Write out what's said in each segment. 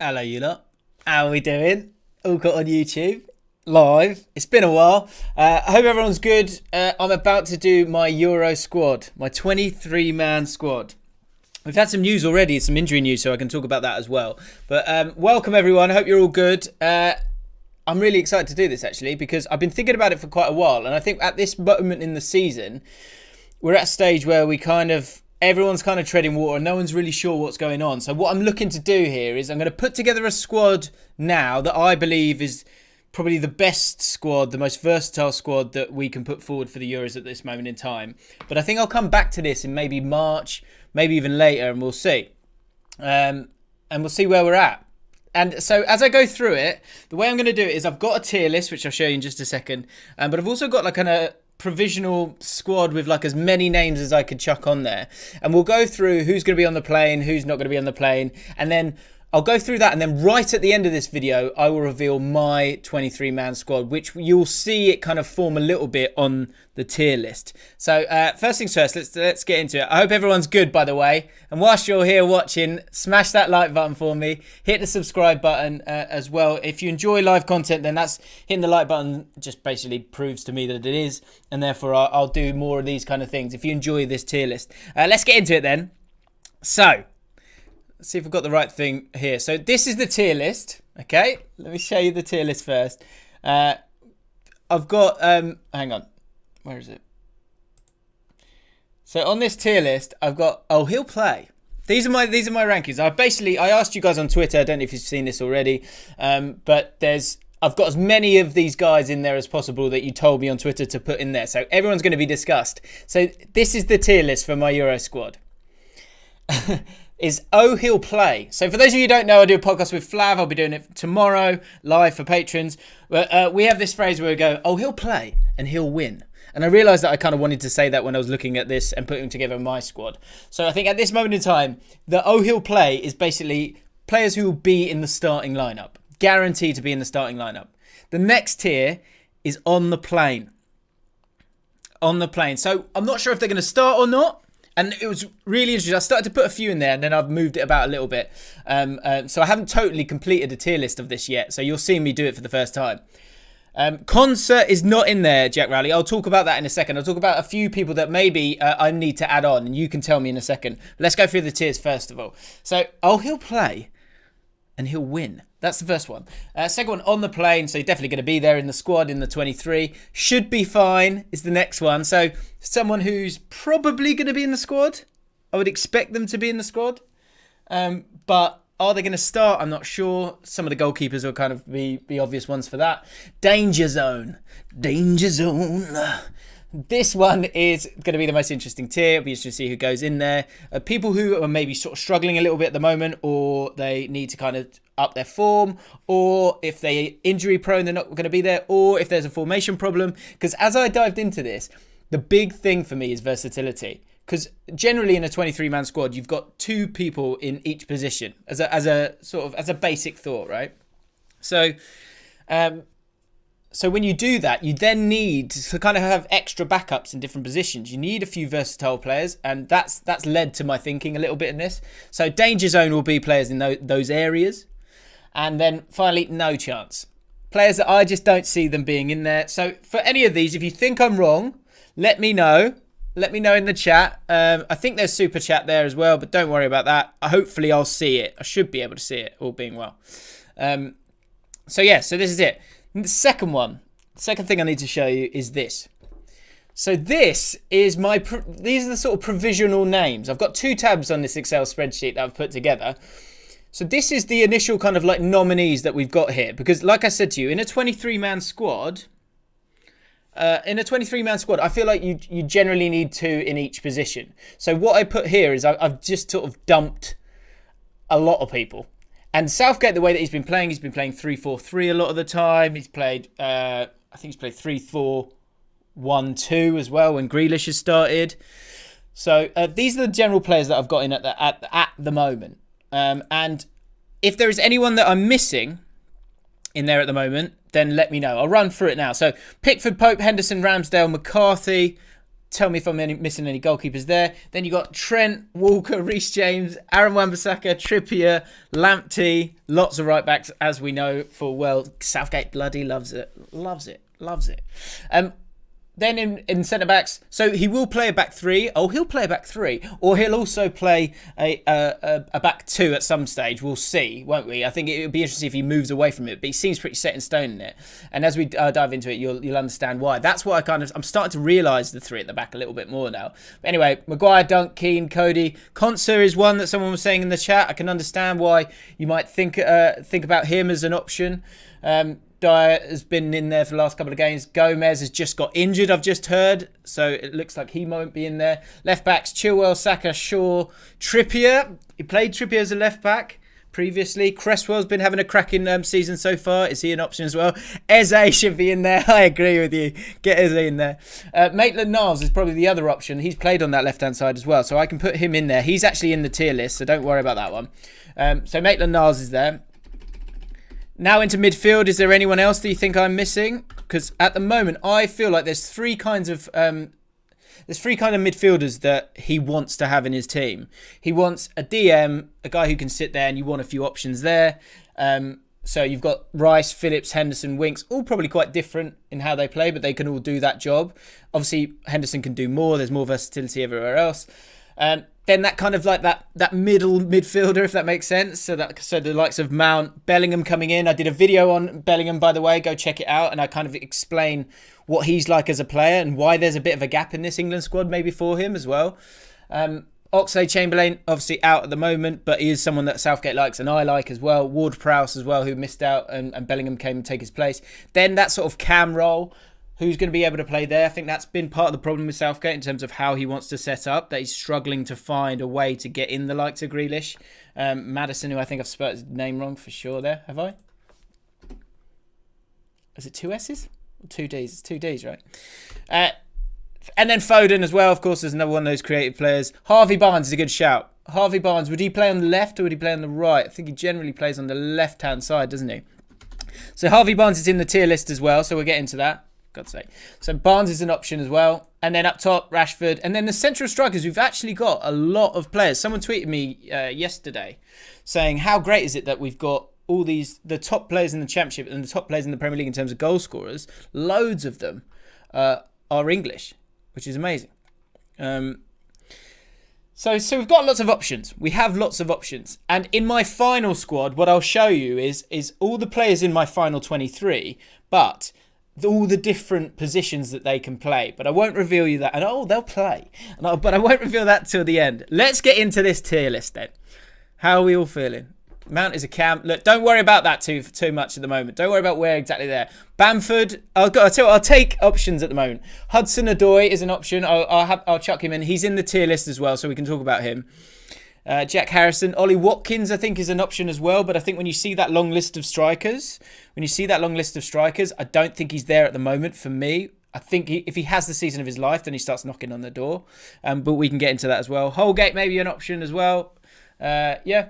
Hello, you lot. How are we doing? All got on YouTube, live. It's been a while. I hope everyone's good. I'm about to do my Euro squad, my 23-man squad. We've had some news already, some injury news, so I can talk about that as well. But welcome, everyone. I hope you're all good. I'm really excited to do this, actually, because I've been thinking about it for quite a while. And I think at this moment in the season, we're at a stage where everyone's kind of treading water and no one's really sure what's going on. So what I'm looking to do here is I'm going to put together a squad now that I believe is probably the best squad, the most versatile squad that we can put forward for the Euros at this moment in time. But I think I'll come back to this in maybe March, maybe even later, and we'll see. And we'll see where we're at. And so as I go through it, the way I'm going to do it is I've got a tier list, which I'll show you in just a second. But I've also got like a provisional squad with like as many names as I could chuck on there, and we'll go through who's going to be on the plane, who's not going to be on the plane, and then I'll go through that, and then right at the end of this video I will reveal my 23-man squad, which you'll see it kind of form a little bit on the tier list. So first things first, let's get into it. I hope everyone's good, by the way, and whilst you're here watching, smash that like button for me, hit the subscribe button as well. If you enjoy live content, then that's hitting the like button just basically proves to me that it is, and therefore I'll do more of these kind of things if you enjoy this tier list. Let's get into it then. So let's see if we've got the right thing here. So this is the tier list. Okay, let me show you the tier list first. I've got hang on, where is it? So on this tier list, I've got he'll play. These are my rankings. I asked you guys on Twitter. I don't know if you've seen this already, but I've got as many of these guys in there as possible that you told me on Twitter to put in there. So everyone's going to be discussed. So this is the tier list for my Euro squad. He'll play. So for those of you who don't know, I do a podcast with Flav. I'll be doing it tomorrow, live for patrons. But we have this phrase where we go, he'll play and he'll win. And I realised that I kind of wanted to say that when I was looking at this and putting together my squad. So I think at this moment in time, the he'll play is basically players who will be in the starting lineup. Guaranteed to be in the starting lineup. The next tier is on the plane. On the plane. So I'm not sure if they're going to start or not. And it was really interesting. I started to put a few in there and then I've moved it about a little bit. So I haven't totally completed a tier list of this yet. So you'll see me do it for the first time. Concert is not in there, Jack Rowley. I'll talk about that in a second. I'll talk about a few people that maybe I need to add on and you can tell me in a second. Let's go through the tiers first of all. So, he'll play and he'll win. That's the first one. Second one, on the plane. So you're definitely going to be there in the squad in the 23. Should be fine is the next one. So someone who's probably going to be in the squad. I would expect them to be in the squad. But are they going to start? I'm not sure. Some of the goalkeepers will kind of be obvious ones for that. Danger zone. Danger zone. This one is going to be the most interesting tier. It'll be interesting to see who goes in there. People who are maybe sort of struggling a little bit at the moment, or they need to kind of up their form, or if they're injury prone, they're not going to be there, or if there's a formation problem. Because as I dived into this, the big thing for me is versatility. Because generally in a 23-man squad, you've got two people in each position as a basic thought, right? So when you do that, you then need to kind of have extra backups in different positions. You need a few versatile players, and that's led to my thinking a little bit in this. So danger zone will be players in those areas. And then finally, no chance. Players that I just don't see them being in there. So for any of these, if you think I'm wrong, let me know. Let me know in the chat. I think there's super chat there as well, but don't worry about that. Hopefully I'll see it. I should be able to see it, all being well. So this is it. The second thing I need to show you is this. So this is these are the sort of provisional names. I've got two tabs on this Excel spreadsheet that I've put together. So this is the initial kind of like nominees that we've got here. Because like I said to you, in a 23-man squad, I feel like you generally need two in each position. So what I put here is I've just sort of dumped a lot of people. And Southgate, the way that he's been playing 3-4-3 a lot of the time. He's played, I think he's played 3-4-1-2 as well when Grealish has started. So these are the general players that I've got in at the moment. And if there is anyone that I'm missing in there at the moment, then let me know. I'll run through it now. So Pickford, Pope, Henderson, Ramsdale, McCarthy, Tell me if I'm missing any goalkeepers there. Then you got Trent, Walker, Reece James, Aaron Wan-Bissaka, Trippier, Lamptey. Lots of right backs, as we know full well. Southgate bloody loves it. Loves it. Then in centre backs, so he will play a back three. Oh, he'll play a back three, or he'll also play a back two at some stage. We'll see, won't we? I think it would be interesting if he moves away from it, but he seems pretty set in stone in it. And as we dive into it, you'll understand why. That's why I'm starting to realise the three at the back a little bit more now. But anyway, Maguire, Dunk, Keane, Cody, Konsa is one that someone was saying in the chat. I can understand why you might think about him as an option. Dyer has been in there for the last couple of games. Gomez has just got injured, I've just heard. So it looks like he won't be in there. Left backs, Chilwell, Saka, Shaw, Trippier. He played Trippier as a left back previously. Cresswell's been having a cracking season so far. Is he an option as well? Eze should be in there. I agree with you. Get Eze in there. Maitland-Niles is probably the other option. He's played on that left-hand side as well. So I can put him in there. He's actually in the tier list, so don't worry about that one. So Maitland-Niles is there. Now into midfield, is there anyone else that you think I'm missing? Because at the moment, I feel like there's three kinds of midfielders that he wants to have in his team. He wants a DM, a guy who can sit there, and you want a few options there. So you've got Rice, Phillips, Henderson, Winks, all probably quite different in how they play, but they can all do that job. Obviously, Henderson can do more. There's more versatility everywhere else. Then that kind of like that middle midfielder, if that makes sense. So the likes of Mount, Bellingham coming in. I did a video on Bellingham, by the way. Go check it out. And I kind of explain what he's like as a player and why there's a bit of a gap in this England squad maybe for him as well. Oxlade-Chamberlain, obviously out at the moment, but he is someone that Southgate likes and I like as well. Ward-Prowse as well, who missed out and Bellingham came and take his place. Then that sort of cam role. Who's going to be able to play there? I think that's been part of the problem with Southgate in terms of how he wants to set up, that he's struggling to find a way to get in the likes of Grealish. Maddison, who I think I've spelled his name wrong for sure there. Have I? Is it two S's? Or two D's? It's two D's, right? And then Foden as well, of course, there's another one of those creative players. Harvey Barnes is a good shout. Harvey Barnes, would he play on the left or would he play on the right? I think he generally plays on the left-hand side, doesn't he? So Harvey Barnes is in the tier list as well, so we'll get into that. God's sake. So Barnes is an option as well. And then up top, Rashford. And then the central strikers, we've actually got a lot of players. Someone tweeted me yesterday saying, how great is it that we've got all these, the top players in the Championship and the top players in the Premier League in terms of goal scorers. Loads of them are English, which is amazing. So we've got lots of options. We have lots of options. And in my final squad, what I'll show you is all the players in my final 23, but all the different positions that they can play. But I won't reveal you that. And they'll play. But I won't reveal that till the end. Let's get into this tier list then. How are we all feeling? Mount is a cam. Look, don't worry about that too much at the moment. Don't worry about where exactly there. Bamford, I'll take options at the moment. Hudson-Odoi is an option. I'll chuck him in. He's in the tier list as well, so we can talk about him. Jack Harrison, Ollie Watkins, I think is an option as well. But I think when you see that long list of strikers, I don't think he's there at the moment for me. I think if he has the season of his life, then he starts knocking on the door. But we can get into that as well. Holgate maybe an option as well. Yeah.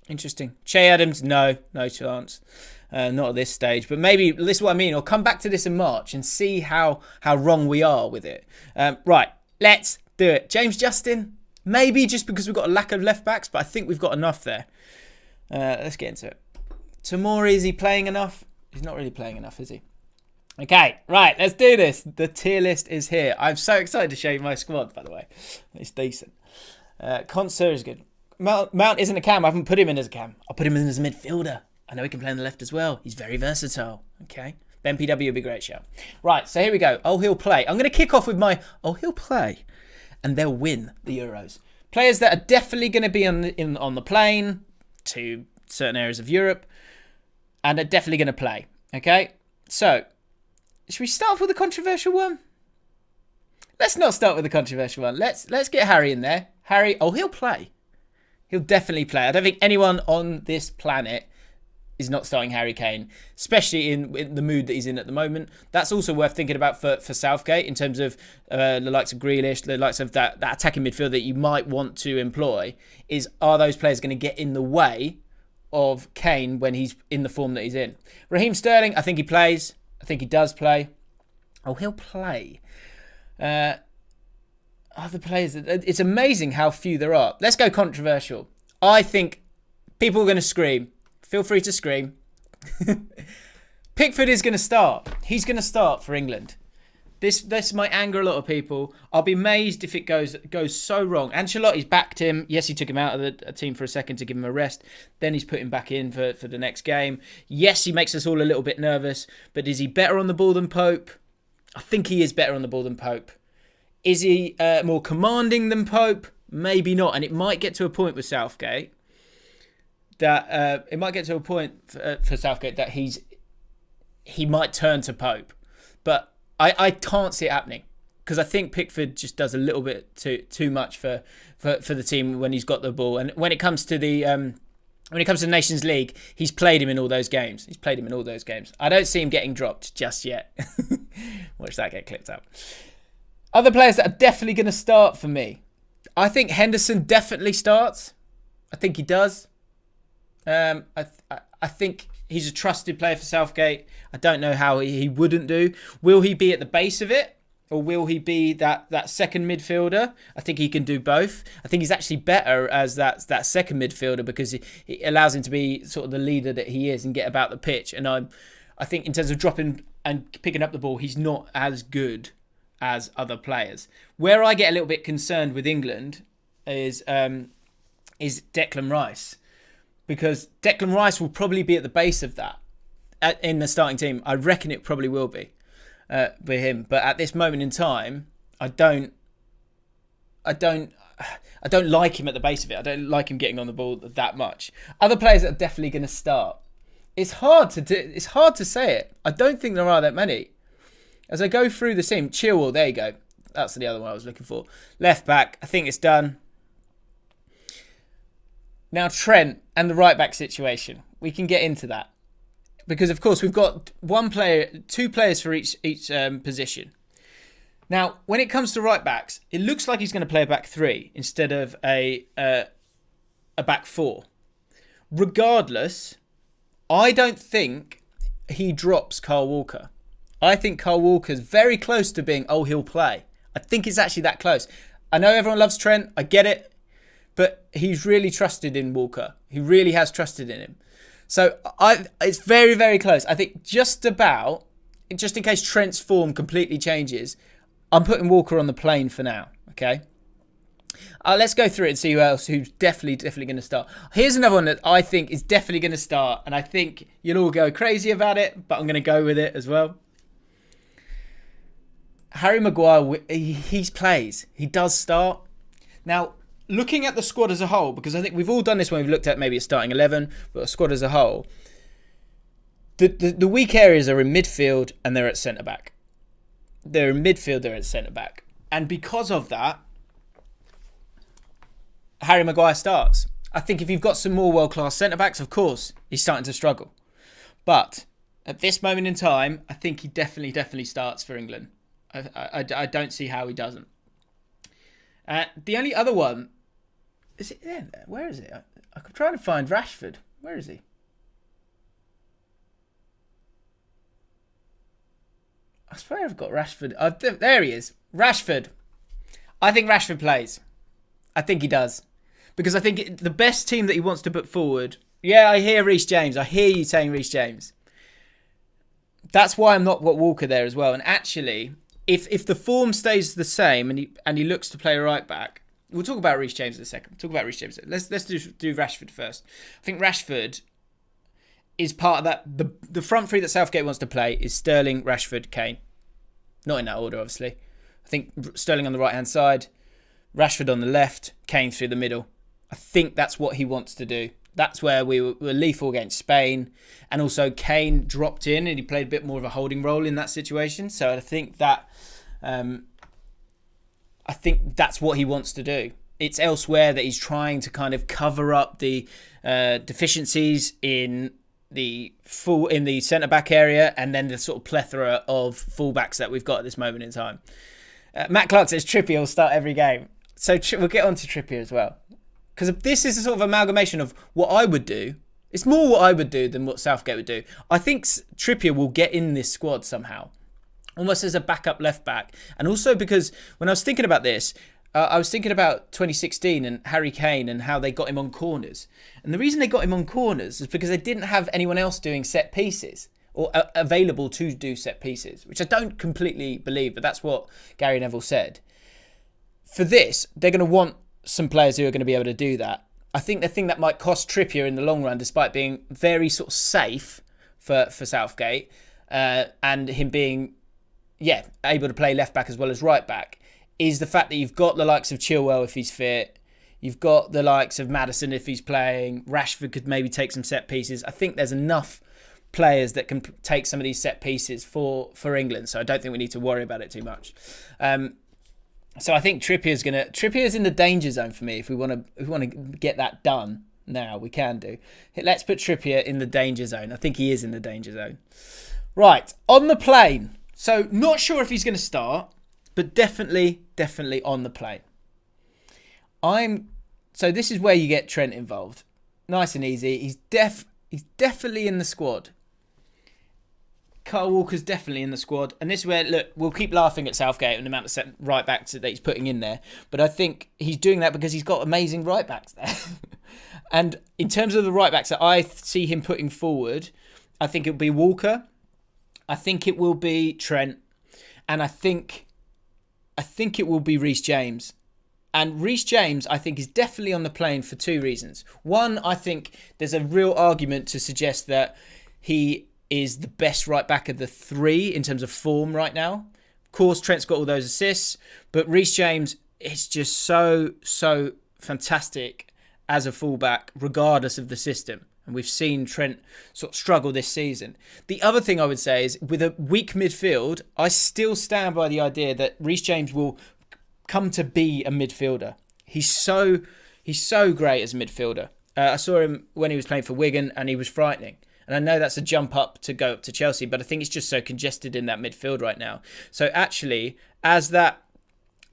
Interesting. Che Adams, no chance. Not at this stage. But maybe, this is what I mean. I'll come back to this in March and see how wrong we are with it. Right, let's do it. James Justin, maybe just because we've got a lack of left backs, but I think we've got enough there. Let's get into it. Tamori, is he playing enough? He's not really playing enough, is he? Okay, right, let's do this. The tier list is here. I'm so excited to show you my squad, by the way. It's decent. Konsa is good. Mount isn't a cam. I haven't put him in as a cam. I'll put him in as a midfielder. I know he can play on the left as well. He's very versatile. Okay. Ben PW would be a great shout. Right, so here we go. He'll play. I'm going to kick off with my he'll play. And they'll win the Euros. Players that are definitely going to be on the plane to certain areas of Europe. And are definitely going to play. Okay. So, should we start off with a controversial one? Let's not start with a controversial one. Let's get Harry in there. Harry, he'll play. He'll definitely play. I don't think anyone on this planet is not starting Harry Kane, especially in the mood that he's in at the moment. That's also worth thinking about for Southgate in terms of the likes of Grealish, the likes of that attacking midfield that you might want to employ. Are those players going to get in the way of Kane when he's in the form that he's in? Raheem Sterling, I think he plays. I think he does play. He'll play. other players. It's amazing how few there are. Let's go controversial. I think people are going to scream. Feel free to scream. Pickford is going to start. He's going to start for England. This might anger a lot of people. I'll be amazed if it goes so wrong. Ancelotti's backed him. Yes, he took him out of the team for a second to give him a rest. Then he's put him back in for the next game. Yes, he makes us all a little bit nervous. But is he better on the ball than Pope? I think he is better on the ball than Pope. Is he more commanding than Pope? Maybe not. And it might get to a point with Southgate that for Southgate that he might turn to Pope. But I can't see it happening because I think Pickford just does a little bit too much for the team when he's got the ball. And when it comes to the Nations League, he's played him in all those games. I don't see him getting dropped just yet. Watch that get clipped up. Other players that are definitely going to start for me. I think Henderson definitely starts. I think he does. I think he's a trusted player for Southgate. I don't know how he wouldn't do. Will he be at the base of it? Or will he be that second midfielder? I think he can do both. I think he's actually better as that second midfielder because it allows him to be sort of the leader that he is and get about the pitch. And I think in terms of dropping and picking up the ball, he's not as good as other players. Where I get a little bit concerned with England is Declan Rice. Because Declan Rice will probably be at the base of that in the starting team. I reckon it probably will be with him. But at this moment in time, I don't like him at the base of it. I don't like him getting on the ball that much. Other players that are definitely going to start. It's hard to say it. I don't think there are that many. As I go through the team, Chilwell, there you go. That's the other one I was looking for. Left back, I think it's done. Now Trent and the right back situation. We can get into that. Because of course we've got two players for each position. Now, when it comes to right backs, it looks like he's going to play a back three instead of a back four. Regardless, I don't think he drops Kyle Walker. I think Kyle Walker's very close to being, he'll play. I think it's actually that close. I know everyone loves Trent. I get it. But he's really trusted in Walker. He really has trusted in him. So it's very, very close. I think just in case Trent's form completely changes, I'm putting Walker on the plane for now. Okay. Let's go through it and see who's definitely going to start. Here's another one that I think is definitely going to start. And I think you'll all go crazy about it, but I'm going to go with it as well. Harry Maguire, he plays. He does start. Now, looking at the squad as a whole, because I think we've all done this when we've looked at maybe a starting 11, but a squad as a whole, the weak areas are in midfield and they're at centre-back. They're in midfield, they're at centre-back. And because of that, Harry Maguire starts. I think if you've got some more world-class centre-backs, of course, he's starting to struggle. But at this moment in time, I think he definitely starts for England. I don't see how he doesn't. The only other one, is it there? Where is it? I'm trying to find Rashford. Where is he? I swear I've got Rashford. There he is. Rashford. I think Rashford plays. I think he does. Because I think the best team that he wants to put forward... Yeah, I hear Reece James. I hear you saying Reece James. That's why I'm not got Walker there as well. And actually, if the form stays the same and he looks to play right back... We'll talk about Reece James in a second. Let's do Rashford first. I think Rashford is part of that. The front three that Southgate wants to play is Sterling, Rashford, Kane. Not in that order, obviously. I think Sterling on the right-hand side, Rashford on the left, Kane through the middle. I think that's what he wants to do. That's where we were lethal against Spain. And also Kane dropped in and he played a bit more of a holding role in that situation. So I think that... I think that's what he wants to do. It's elsewhere that he's trying to kind of cover up the deficiencies in the centre-back area and then the sort of plethora of full-backs that we've got at this moment in time. Matt Clark says Trippier will start every game. So we'll get on to Trippier as well. Because this is a sort of amalgamation of what I would do. It's more what I would do than what Southgate would do. I think Trippier will get in this squad somehow. Almost as a backup left back. And also because when I was thinking about this, I was thinking about 2016 and Harry Kane and how they got him on corners. And the reason they got him on corners is because they didn't have anyone else doing set pieces or available to do set pieces, which I don't completely believe, but that's what Gary Neville said. For this, they're going to want some players who are going to be able to do that. I think the thing that might cost Trippier in the long run, despite being very sort of safe for Southgate, and him being, able to play left back as well as right back, is the fact that you've got the likes of Chilwell if he's fit. You've got the likes of Maddison if he's playing. Rashford could maybe take some set pieces. I think there's enough players that can take some of these set pieces for England, so I don't think we need to worry about it too much. So I think Trippier's in the danger zone for me. If we want to get that done now, we can do. Let's put Trippier in the danger zone. I think he is in the danger zone. Right, on the plane. So not sure if he's going to start, but definitely on the plane. So this is where you get Trent involved. Nice and easy. He's definitely in the squad. Kyle Walker's definitely in the squad. And this is where, look, we'll keep laughing at Southgate and the amount of right backs that he's putting in there. But I think he's doing that because he's got amazing right backs there. And in terms of the right backs that I see him putting forward, I think it'll be Walker. I think it will be Trent. And I think it will be Reece James. And Reece James, I think, is definitely on the plane for two reasons. One, I think there's a real argument to suggest that he is the best right back of the three in terms of form right now. Of course, Trent's got all those assists, but Reece James is just so fantastic as a fullback, regardless of the system. And we've seen Trent sort of struggle this season. The other thing I would say is, with a weak midfield, I still stand by the idea that Reece James will come to be a midfielder. He's so great as a midfielder. I saw him when he was playing for Wigan, and he was frightening. And I know that's a jump up to go up to Chelsea, but I think it's just so congested in that midfield right now. So actually, as that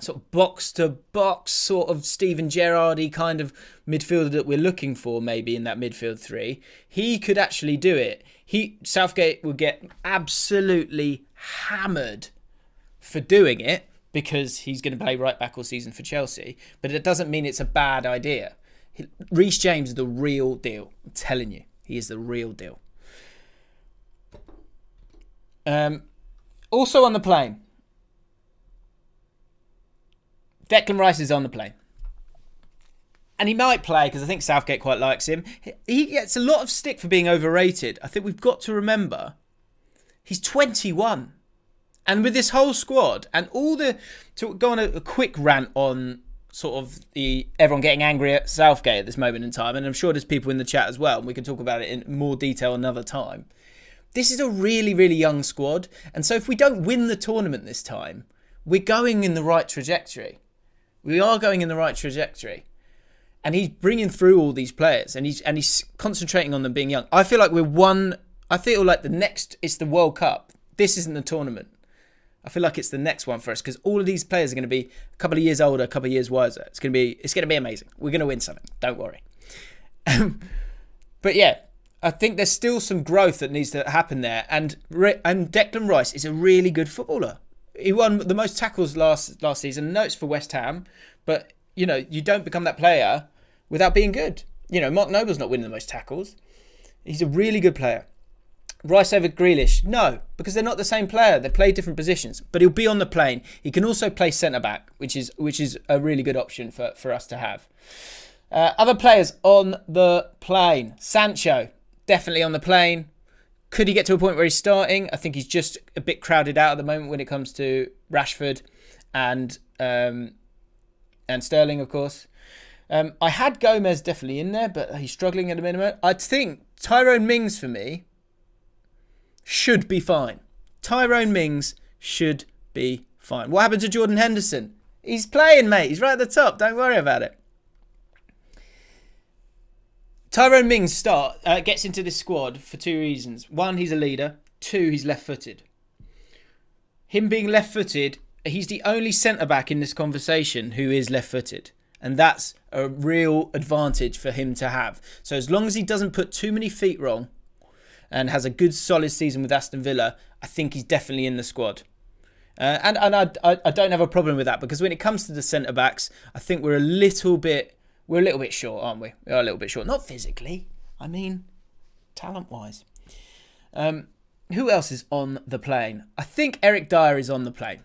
sort of box-to-box sort of Steven Gerrard-y kind of midfielder that we're looking for maybe in that midfield three, he could actually do it. Southgate will get absolutely hammered for doing it because he's going to play right back all season for Chelsea, but it doesn't mean it's a bad idea. Reece James is the real deal. I'm telling you. He is the real deal. Also on the plane, Declan Rice is on the plane. And he might play because I think Southgate quite likes him. He gets a lot of stick for being overrated. I think we've got to remember he's 21. And with this whole squad and to go on a quick rant on sort of everyone getting angry at Southgate at this moment in time, and I'm sure there's people in the chat as well, and we can talk about it in more detail another time. This is a really, really young squad, and so if we don't win the tournament this time, we're going in the right trajectory. We are going in the right trajectory, and he's bringing through all these players, and he's concentrating on them being young. I feel like I feel like the next is the World Cup. This isn't the tournament. I feel like it's the next one for us because all of these players are going to be a couple of years older, a couple of years wiser. It's going to be amazing. We're going to win something. Don't worry. But yeah, I think there's still some growth that needs to happen there. And Declan Rice is a really good footballer. He won the most tackles last season. No, it's for West Ham, but you don't become that player without being good. Mark Noble's not winning the most tackles. He's a really good player. Rice over Grealish? No, because they're not the same player. They play different positions. But he'll be on the plane. He can also play centre-back, which is a really good option for us to have. Other players on the plane. Sancho, definitely on the plane. Could he get to a point where he's starting? I think he's just a bit crowded out at the moment when it comes to Rashford and Sterling, of course. I had Gomez definitely in there, but he's struggling at the minimum. I think Tyrone Mings, for me, should be fine. Tyrone Mings should be fine. What happened to Jordan Henderson? He's playing, mate. He's right at the top. Don't worry about it. Tyrone Mings gets into this squad for two reasons. One, he's a leader. Two, he's left-footed. Him being left-footed, he's the only centre-back in this conversation who is left-footed. And that's a real advantage for him to have. So as long as he doesn't put too many feet wrong, and has a good solid season with Aston Villa, I think he's definitely in the squad. And I don't have a problem with that, because when it comes to the centre backs, I think we're a little bit short, aren't we? We are a little bit short, not physically. I mean, talent wise. Who else is on the plane? I think Eric Dyer is on the plane.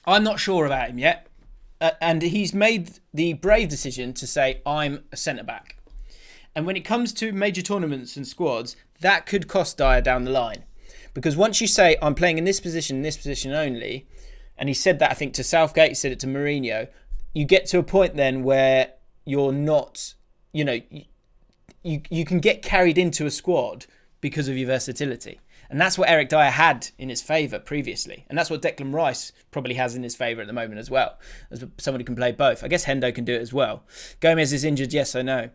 I'm not sure about him yet. And he's made the brave decision to say, I'm a centre-back. And when it comes to major tournaments and squads, that could cost Dyer down the line. Because once you say, I'm playing in this position only, and he said that, I think, to Southgate, he said it to Mourinho, you get to a point then where you're not, you can get carried into a squad because of your versatility. And that's what Eric Dyer had in his favour previously. And that's what Declan Rice probably has in his favour at the moment as well. As somebody who can play both. I guess Hendo can do it as well. Gomez is injured, yes, I know.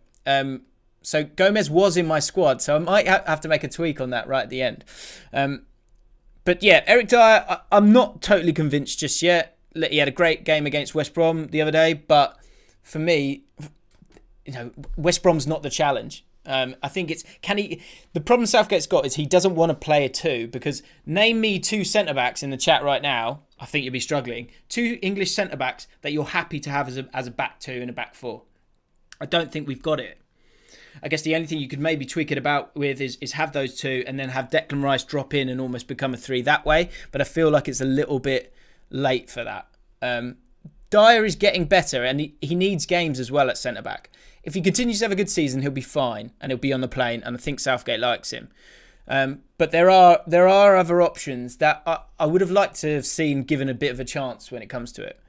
So Gomez was in my squad, so I might have to make a tweak on that right at the end. But yeah, Eric Dyer, I'm not totally convinced just yet. He had a great game against West Brom the other day, but for me, West Brom's not the challenge. I think the problem Southgate's got is he doesn't want to play a two, because name me two centre-backs in the chat right now, I think you'll be struggling. Two English centre-backs that you're happy to have as a back two and a back four. I don't think we've got it. I guess the only thing you could maybe tweak it about with is have those two and then have Declan Rice drop in and almost become a three that way. But I feel like it's a little bit late for that. Dyer is getting better, and he needs games as well at centre-back. If he continues to have a good season, he'll be fine and he'll be on the plane, and I think Southgate likes him. But there are other options that I would have liked to have seen given a bit of a chance when it comes to it.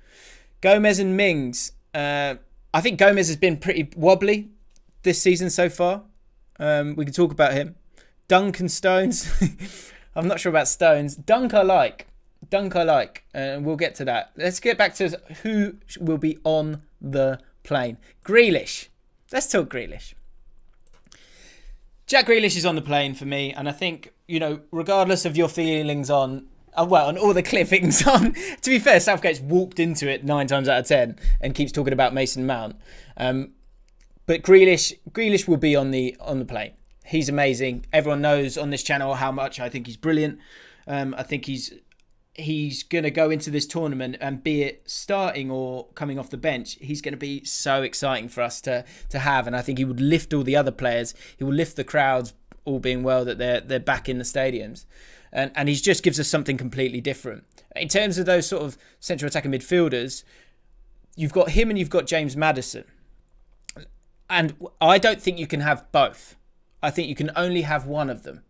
Gomez and Mings. I think Gomez has been pretty wobbly this season so far. We can talk about him. Dunk and Stones. I'm not sure about Stones. Dunk I like. And we'll get to that. Let's get back to who will be on the plane. Grealish. Let's talk Grealish. Jack Grealish is on the plane for me, and I think, regardless of your feelings on all the clippings on, to be fair, Southgate's walked into it 9 times out of 10 and keeps talking about Mason Mount. But Grealish will be on the plane. He's amazing. Everyone knows on this channel how much I think he's brilliant. I think he's going to go into this tournament, and be it starting or coming off the bench, he's going to be so exciting for us to have. And I think he would lift all the other players. He will lift the crowds, all being well that they're back in the stadiums. And he just gives us something completely different. In terms of those sort of central attacking midfielders, you've got him and you've got James Maddison. And I don't think you can have both. I think you can only have one of them.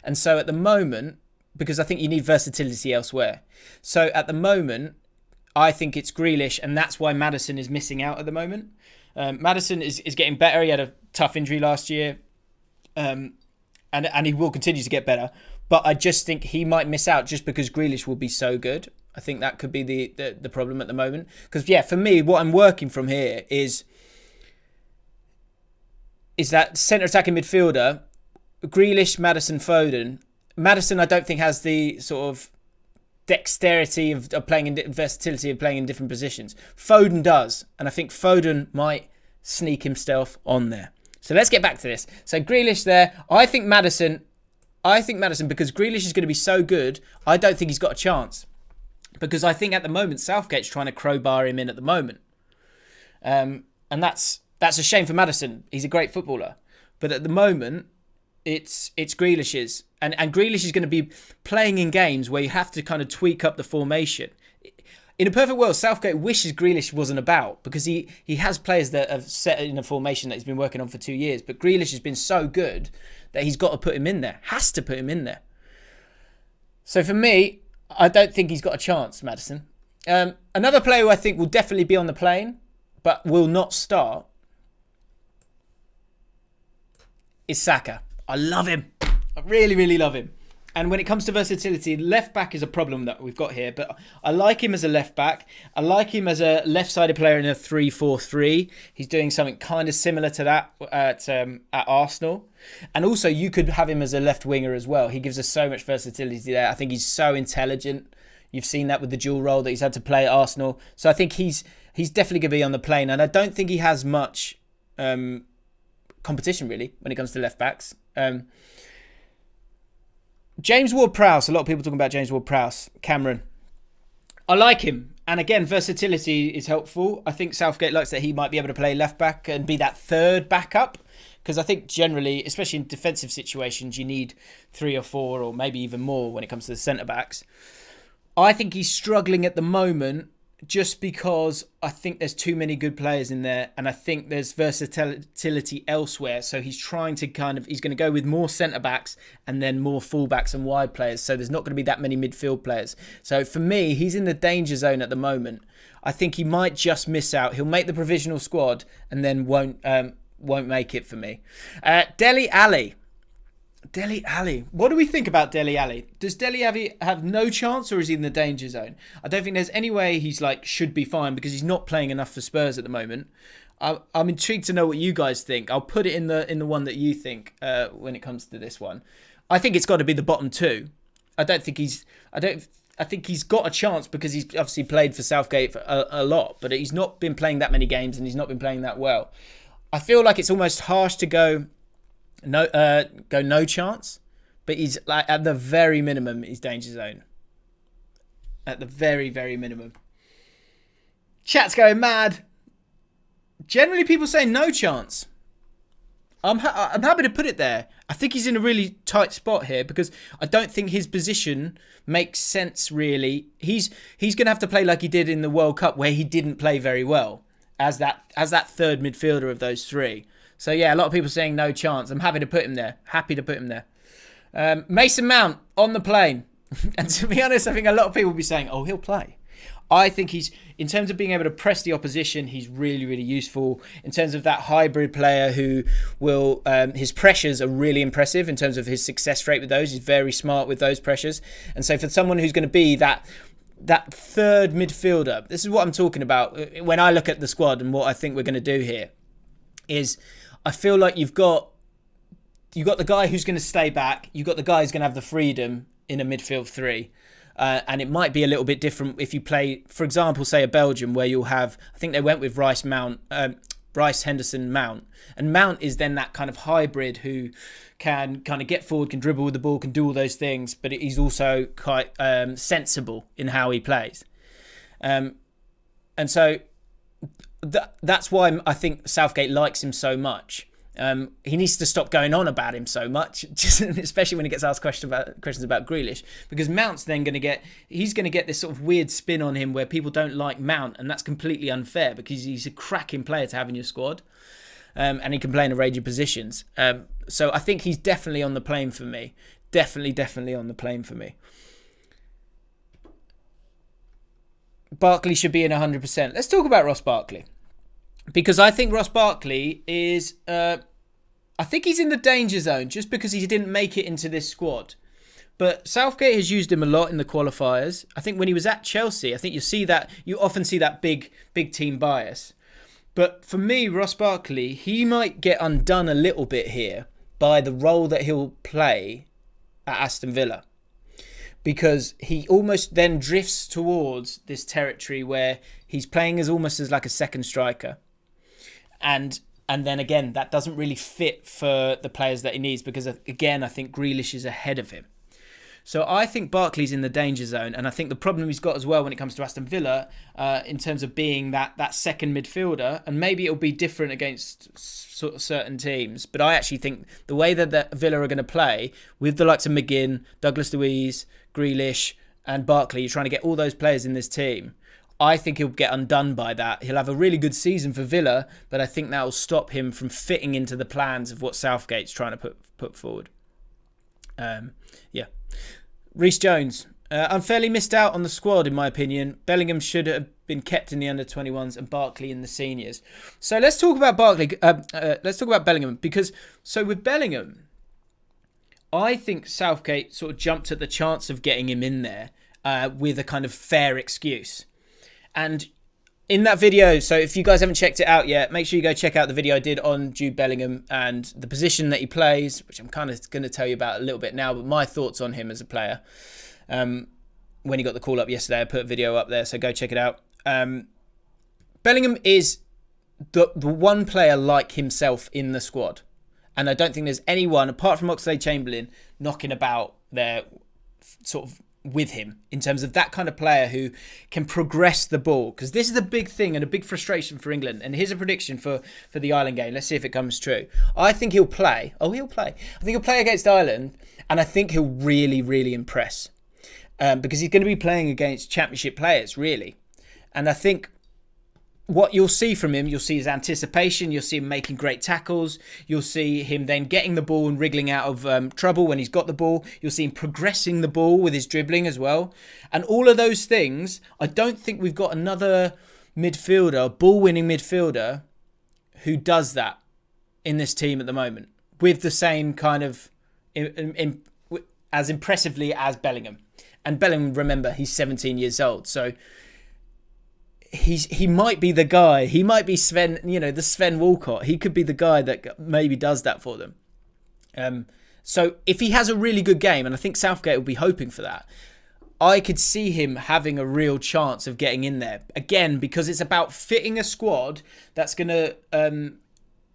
And so at the moment, because I think you need versatility elsewhere. So at the moment, I think it's Grealish, and that's why Maddison is missing out at the moment. Maddison is getting better. He had a tough injury last year, and he will continue to get better. But I just think he might miss out just because Grealish will be so good. I think that could be the problem at the moment. Because, yeah, for me, what I'm working from here is that centre attacking midfielder, Grealish, Maddison, Foden. Maddison, I don't think, has the sort of dexterity of playing in versatility of playing in different positions. Foden does, and I think Foden might sneak himself on there. So let's get back to this. So Grealish there. I think Maddison, because Grealish is going to be so good, I don't think he's got a chance. Because I think at the moment Southgate's trying to crowbar him in at the moment, and that's a shame for Maddison. He's a great footballer, but at the moment it's Grealish's. And Grealish is going to be playing in games where you have to kind of tweak up the formation. In a perfect world, Southgate wishes Grealish wasn't about, because he has players that have set in a formation that he's been working on for 2 years. But Grealish has been so good that he's got to put him in there. Has to put him in there. So for me, I don't think he's got a chance, Maddison. Another player who I think will definitely be on the plane, but will not start, is Saka. I love him. I really, really love him. And when it comes to versatility, left back is a problem that we've got here. But I like him as a left back. I like him as a left-sided player in a 3-4-3. He's doing something kind of similar to that at Arsenal. And also, you could have him as a left winger as well. He gives us so much versatility there. I think he's so intelligent. You've seen that with the dual role that he's had to play at Arsenal. So I think he's definitely going to be on the plane. And I don't think he has much competition, really, when it comes to left backs. James Ward-Prowse, a lot of people talking about James Ward-Prowse. Cameron. I like him. And again, versatility is helpful. I think Southgate likes that he might be able to play left back and be that third backup. Because I think generally, especially in defensive situations, you need 3 or 4 or maybe even more when it comes to the centre-backs. I think he's struggling at the moment just because I think there's too many good players in there, and I think there's versatility elsewhere. So he's trying to he's going to go with more centre-backs and then more full-backs and wide players. So there's not going to be that many midfield players. So for me, he's in the danger zone at the moment. I think he might just miss out. He'll make the provisional squad and then won't make it for me. Dele Alli. Dele Alli. What do we think about Dele Alli? Does Dele Alli have no chance, or is he in the danger zone? I don't think there's any way he's should be fine, because he's not playing enough for Spurs at the moment. I'm intrigued to know what you guys think. I'll put it in the one that you think when it comes to this one. I think it's got to be the bottom two. I think he's got a chance because he's obviously played for Southgate for a lot, but he's not been playing that many games and he's not been playing that well. I feel like it's almost harsh to go no chance, but he's at the very minimum, he's danger zone. At the very, very minimum. Chat's going mad. Generally, people say no chance. I'm happy to put it there. I think he's in a really tight spot here because I don't think his position makes sense really. He's going to have to play like he did in the World Cup, where he didn't play very well as that third midfielder of those three. So yeah, a lot of people saying no chance. I'm happy to put him there. Mason Mount on the plane. And to be honest, I think a lot of people will be saying, oh, he'll play. I think he's, in terms of being able to press the opposition, he's really, really useful. In terms of that hybrid player who will, his pressures are really impressive in terms of his success rate with those. He's very smart with those pressures. And so for someone who's going to be that third midfielder, this is what I'm talking about. When I look at the squad and what I think we're going to do here is, I feel like you've got the guy who's going to stay back. You've got the guy who's going to have the freedom in a midfield three. And it might be a little bit different if you play, for example, say a Belgium, where you'll have, I think they went with Rice, Henderson, Mount. And Mount is then that kind of hybrid who can kind of get forward, can dribble with the ball, can do all those things, but he's also quite sensible in how he plays. And so that's why I think Southgate likes him so much. He needs to stop going on about him so much, especially when he gets asked questions about Grealish, because Mount's then going to get this sort of weird spin on him where people don't like Mount, and that's completely unfair because he's a cracking player to have in your squad, and he can play in a range of positions. So I think he's definitely on the plane for me. Definitely on the plane for me. Barkley should be in 100%. Let's talk about Ross Barkley. Because I think Ross Barkley is, I think he's in the danger zone just because he didn't make it into this squad. But Southgate has used him a lot in the qualifiers. I think when he was at Chelsea, I think you often see that big team bias. But for me, Ross Barkley, he might get undone a little bit here by the role that he'll play at Aston Villa. Because he almost then drifts towards this territory where he's playing almost as like a second striker. And then again, that doesn't really fit for the players that he needs because, again, I think Grealish is ahead of him. So I think Barkley's in the danger zone. And I think the problem he's got as well when it comes to Aston Villa, in terms of being that second midfielder, and maybe it'll be different against sort of certain teams, but I actually think the way that Villa are going to play with the likes of McGinn, Douglas Luiz, Grealish and Barkley, you're trying to get all those players in this team. I think he'll get undone by that. He'll have a really good season for Villa, but I think that will stop him from fitting into the plans of what Southgate's trying to put forward. Reece Jones. Unfairly missed out on the squad, in my opinion. Bellingham should have been kept in the under-21s and Barkley in the seniors. So let's talk about let's talk about Bellingham, because with Bellingham, I think Southgate sort of jumped at the chance of getting him in there with a kind of fair excuse. And in that video, so if you guys haven't checked it out yet, make sure you go check out the video I did on Jude Bellingham and the position that he plays, which I'm kind of going to tell you about a little bit now, but my thoughts on him as a player. When he got the call up yesterday, I put a video up there, so go check it out. Bellingham is the one player like himself in the squad. And I don't think there's anyone, apart from Oxlade-Chamberlain, knocking about their sort of with him in terms of that kind of player who can progress the ball, because this is a big thing and a big frustration for England. And here's a prediction for the Ireland game. Let's see if it comes true. I think he'll play. He'll play. I think he'll play against Ireland, and I think he'll really, really impress because he's going to be playing against championship players, really. And I think what you'll see from him, you'll see his anticipation, you'll see him making great tackles, you'll see him then getting the ball and wriggling out of trouble when he's got the ball, you'll see him progressing the ball with his dribbling as well. And all of those things, I don't think we've got another midfielder, ball-winning midfielder, who does that in this team at the moment, with the same kind of, as impressively as Bellingham. And Bellingham, remember, he's 17 years old, so he might be the guy. He might be Sven, the Sven Walcott. He could be the guy that maybe does that for them. So if he has a really good game, and I think Southgate will be hoping for that, I could see him having a real chance of getting in there. Again, because it's about fitting a squad that's going to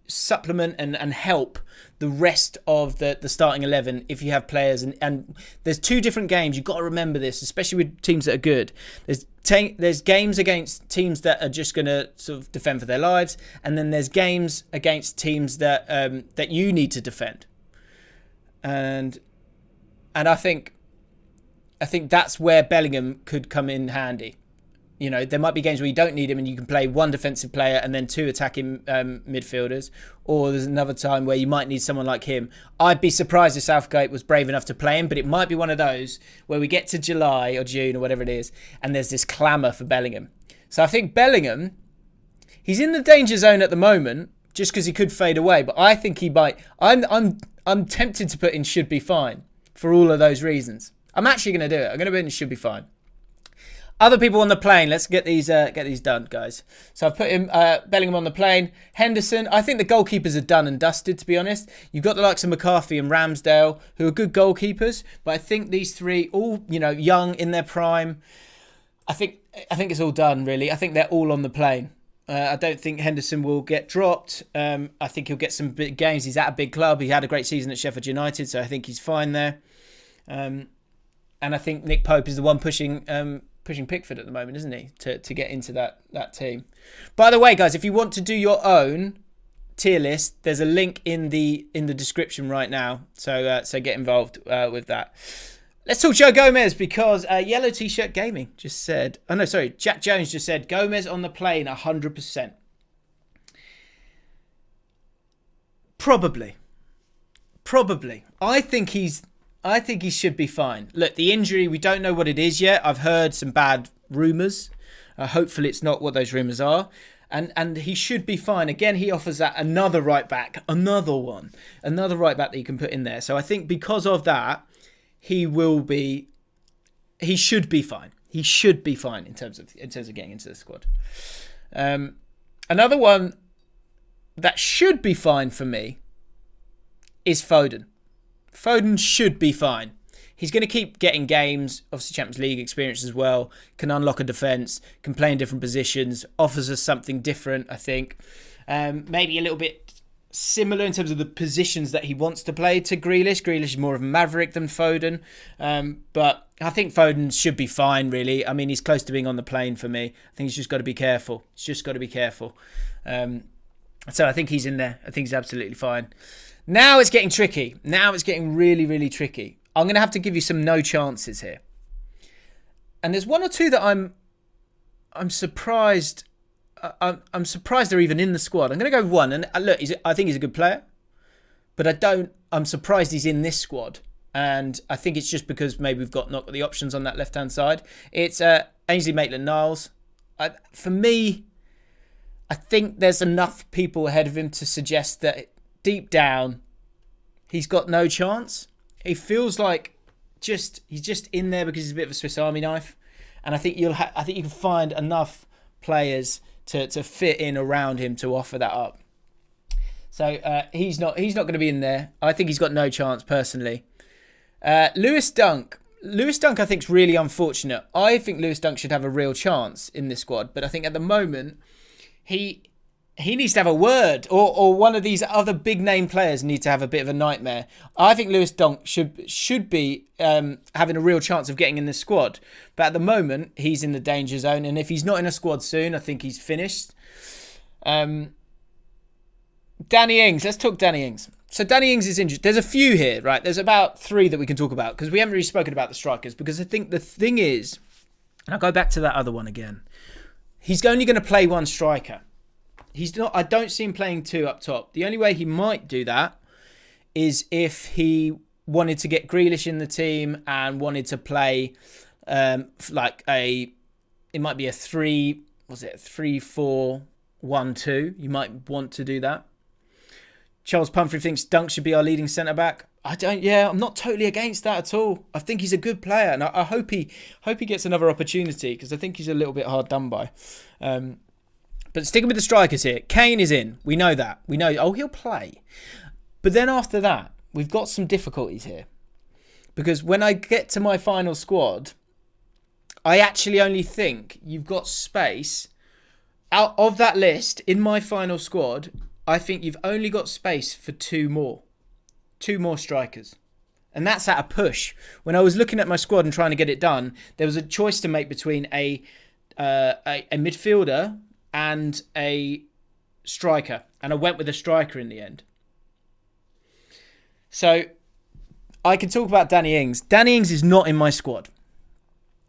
supplement and help the rest of the starting 11 if you have players. And there's two different games. You've got to remember this, especially with teams that are good. There's games against teams that are just going to sort of defend for their lives, and then there's games against teams that that you need to defend. And I think that's where Bellingham could come in handy. There might be games where you don't need him and you can play one defensive player and then two attacking midfielders. Or there's another time where you might need someone like him. I'd be surprised if Southgate was brave enough to play him, but it might be one of those where we get to July or June or whatever it is, and there's this clamour for Bellingham. So I think Bellingham, he's in the danger zone at the moment just because he could fade away. But I think he might. I'm tempted to put in should be fine for all of those reasons. I'm actually going to do it. I'm going to put in should be fine. Other people on the plane. Let's get these done, guys. So I've put him Bellingham on the plane. Henderson. I think the goalkeepers are done and dusted, to be honest. You've got the likes of McCarthy and Ramsdale, who are good goalkeepers, but I think these three, all young in their prime. I think it's all done, really. I think they're all on the plane. I don't think Henderson will get dropped. I think he'll get some big games. He's at a big club. He had a great season at Sheffield United, so I think he's fine there. And I think Nick Pope is the one pushing Pickford at the moment, isn't he, to get into that team. By the way, guys, if you want to do your own tier list, there's a link in the description right now. So get involved with that. Let's talk Joe Gomez, because Yellow T-Shirt Gaming just said... Oh, no, sorry. Jack Jones just said, Gomez on the plane, 100%. Probably. I think he should be fine. Look, the injury, we don't know what it is yet. I've heard some bad rumours. Hopefully it's not what those rumours are. And he should be fine. Again, he offers that another right back. Another right back that you can put in there. So I think because of that, he should be fine. He should be fine in terms of getting into the squad. Another one that should be fine for me is Foden. Foden should be fine. He's going to keep getting games, obviously Champions League experience as well, can unlock a defence, can play in different positions, offers us something different, I think. Maybe a little bit similar in terms of the positions that he wants to play to Grealish. Grealish is more of a maverick than Foden. But I think Foden should be fine, really. I mean, he's close to being on the plane for me. I think he's just got to be careful. So I think he's in there. I think he's absolutely fine. Now it's getting tricky. Now it's getting really, really tricky. I'm going to have to give you some no chances here. And there's one or two that I'm surprised. I'm surprised they're even in the squad. I'm going to go with one. And look, I think he's a good player. But I'm surprised he's in this squad. And I think it's just because maybe we've not got the options on that left-hand side. It's Ainsley Maitland-Niles. For me, I think there's enough people ahead of him to suggest that deep down, he's got no chance. He feels like he's just in there because he's a bit of a Swiss Army knife. And I think you can find enough players to fit in around him to offer that up. So he's not going to be in there. I think he's got no chance personally. Lewis Dunk, I think, is really unfortunate. I think Lewis Dunk should have a real chance in this squad, but I think at the moment he he needs to have a word, or one of these other big name players need to have a bit of a nightmare. I think Lewis Dunk should be having a real chance of getting in the squad, but at the moment he's in the danger zone, and if he's not in a squad soon, I think he's finished. Danny Ings, let's talk Danny Ings. So Danny Ings is injured. There's a few here, right? There's about 3 that we can talk about because we haven't really spoken about the strikers, because I think the thing is, and I'll go back to that other one again, he's only going to play one striker. He's not. I don't see him playing 2 up top. The only way he might do that is if he wanted to get Grealish in the team and wanted to play it might be a 3-4-1-2. You might want to do that. Charles Pumphrey thinks Dunk should be our leading centre back. I'm not totally against that at all. I think he's a good player, and I hope he gets another opportunity, because I think he's a little bit hard done by. But sticking with the strikers here, Kane is in. We know that. We know, he'll play. But then after that, we've got some difficulties here. Because when I get to my final squad, I actually only think you've got space. Out of that list, in my final squad, I think you've only got space for 2 more. 2 more strikers. And that's at a push. When I was looking at my squad and trying to get it done, there was a choice to make between a midfielder and a striker, and I went with a striker in the end. So I can talk about Danny Ings. Danny Ings is not in my squad.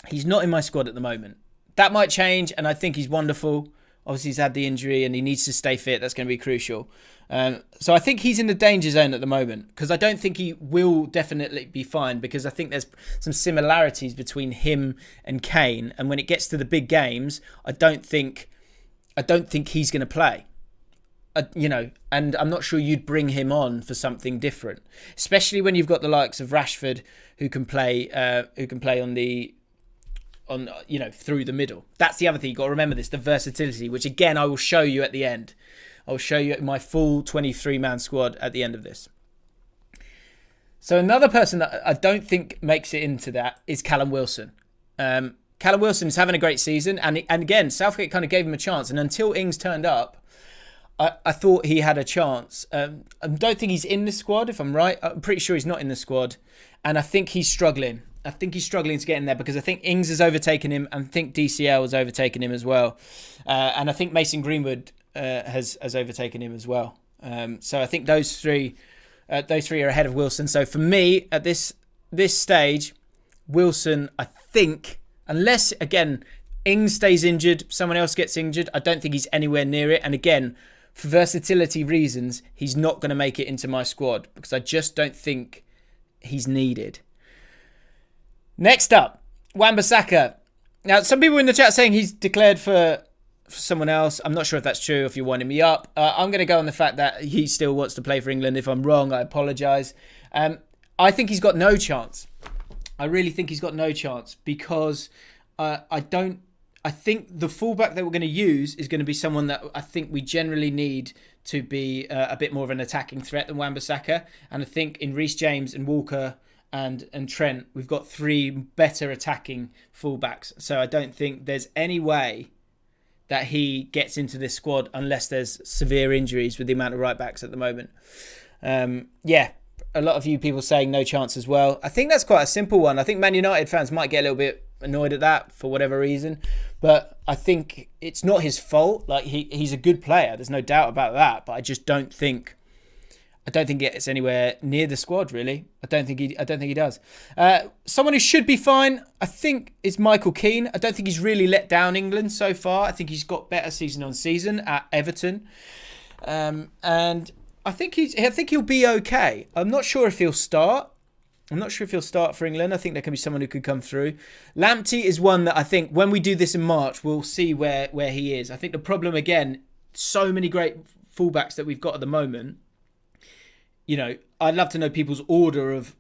He's not in my squad at the moment. That might change, and I think he's wonderful. Obviously, he's had the injury and he needs to stay fit. That's going to be crucial. So I think he's in the danger zone at the moment, because I don't think he will definitely be fine, because I think there's some similarities between him and Kane. And when it gets to the big games, I don't think he's going to play. And I'm not sure you'd bring him on for something different, especially when you've got the likes of Rashford who can play through the middle. That's the other thing. You've got to remember this, the versatility, which again, I will show you at the end. I'll show you my full 23-man squad at the end of this. So another person that I don't think makes it into that is Callum Wilson. Callum Wilson is having a great season, and again, Southgate kind of gave him a chance, and until Ings turned up, I thought he had a chance. I don't think he's in the squad, if I'm right. I'm pretty sure he's not in the squad, and I think he's struggling. I think he's struggling to get in there, because I think Ings has overtaken him, and I think DCL has overtaken him as well. And I think Mason Greenwood has overtaken him as well. So I think those three are ahead of Wilson. So for me, at this stage, Wilson, I think, unless, again, Ings stays injured, someone else gets injured, I don't think he's anywhere near it. And again, for versatility reasons, he's not going to make it into my squad, because I just don't think he's needed. Next up, Wan-Bissaka. Now, some people in the chat saying he's declared for someone else. I'm not sure if that's true, if you're winding me up. I'm going to go on the fact that he still wants to play for England. If I'm wrong, I apologise. I think he's got no chance. I really think he's got no chance, because I think the fullback that we're going to use is going to be someone that I think we generally need to be a bit more of an attacking threat than Wan-Bissaka. And I think in Reece James and Walker and Trent, we've got 3 better attacking fullbacks. So I don't think there's any way that he gets into this squad unless there's severe injuries with the amount of right backs at the moment. A lot of you people saying no chance as well. I think that's quite a simple one. I think Man United fans might get a little bit annoyed at that for whatever reason, but I think it's not his fault. Like he's a good player. There's no doubt about that, but I just don't think he gets anywhere near the squad, really. I don't think he does. Someone who should be fine, I think, is Michael Keane. I don't think he's really let down England so far. I think he's got better season on season at Everton. And I think he'll be okay. I'm not sure if he'll start. For England. I think there can be someone who could come through. Lamptey is one that I think when we do this in March, we'll see where he is. I think the problem, again, so many great fullbacks that we've got at the moment. You know, I'd love to know people's order of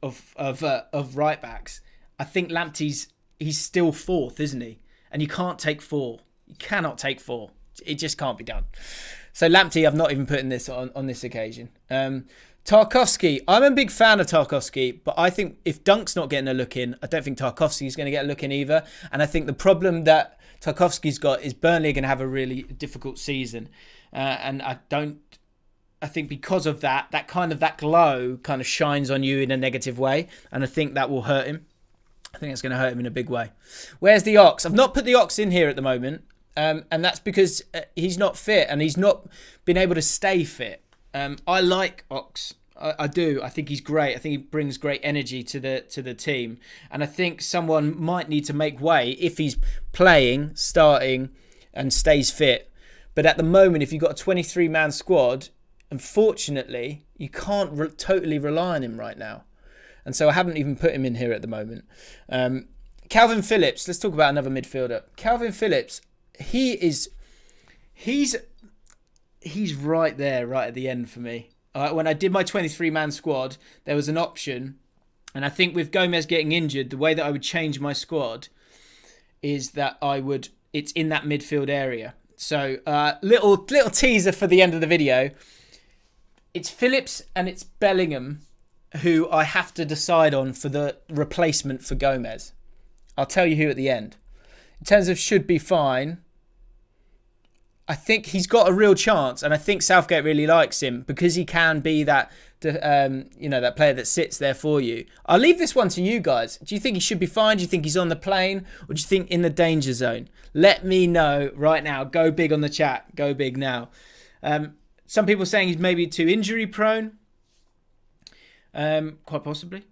right backs. I think Lamptey's he's still 4th, isn't he? And you can't take 4. You cannot take 4. It just can't be done. So Lamptey, I've not even put in this on this occasion. Tarkowski, I'm a big fan of Tarkowski, but I think if Dunk's not getting a look in, I don't think Tarkowski's going to get a look in either. And I think the problem that Tarkowski's got is Burnley are going to have a really difficult season. and I think because of that glow kind of shines on you in a negative way, and I think that will hurt him. I think it's going to hurt him in a big way. Where's the Ox? I've not put the Ox in here at the moment, and that's because he's not fit and he's not been able to stay fit. I like Ox. I do. I think he's great. I think he brings great energy to the team, and I think someone might need to make way if he's playing, starting, and stays fit. But at the moment, if you've got a 23-man squad, unfortunately, you can't totally rely on him right now. And so I haven't even put him in here at the moment. Calvin Phillips, let's talk about another midfielder. Calvin Phillips, he's right there, right at the end for me. When I did my 23-man squad, there was an option. And I think with Gomez getting injured, the way that I would change my squad is that it's in that midfield area. So little teaser for the end of the video. It's Phillips and it's Bellingham who I have to decide on for the replacement for Gomez. I'll tell you who at the end. In terms of should be fine, I think he's got a real chance, and I think Southgate really likes him because he can be that player that sits there for you. I'll leave this one to you guys. Do you think he should be fine? Do you think he's on the plane? Or do you think in the danger zone? Let me know right now. Go big on the chat. Go big now. Some people are saying he's maybe too injury prone. Quite possibly.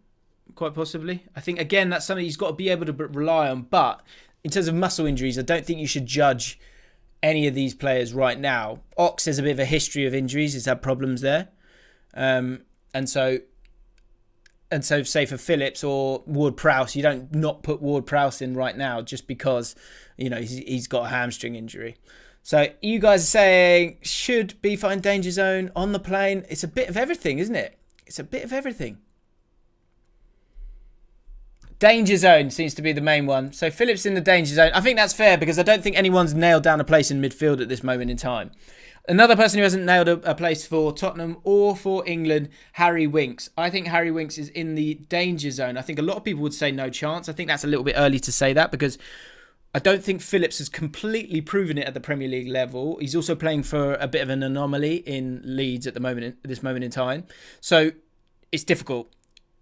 I think, again, that's something he's got to be able to rely on. But in terms of muscle injuries, I don't think you should judge any of these players right now. Ox has a bit of a history of injuries. He's had problems there. And so say for Phillips or Ward-Prowse, you don't not put Ward-Prowse in right now just because, he's got a hamstring injury. So you guys are saying should be fine, danger zone, on the plane. It's a bit of everything, isn't it? It's a bit of everything. Danger zone seems to be the main one. So Phillips in the danger zone. I think that's fair because I don't think anyone's nailed down a place in midfield at this moment in time. Another person who hasn't nailed a place for Tottenham or for England, Harry Winks. I think Harry Winks is in the danger zone. I think a lot of people would say no chance. I think that's a little bit early to say that because I don't think Phillips has completely proven it at the Premier League level. He's also playing for a bit of an anomaly in Leeds at this moment in time. So it's difficult.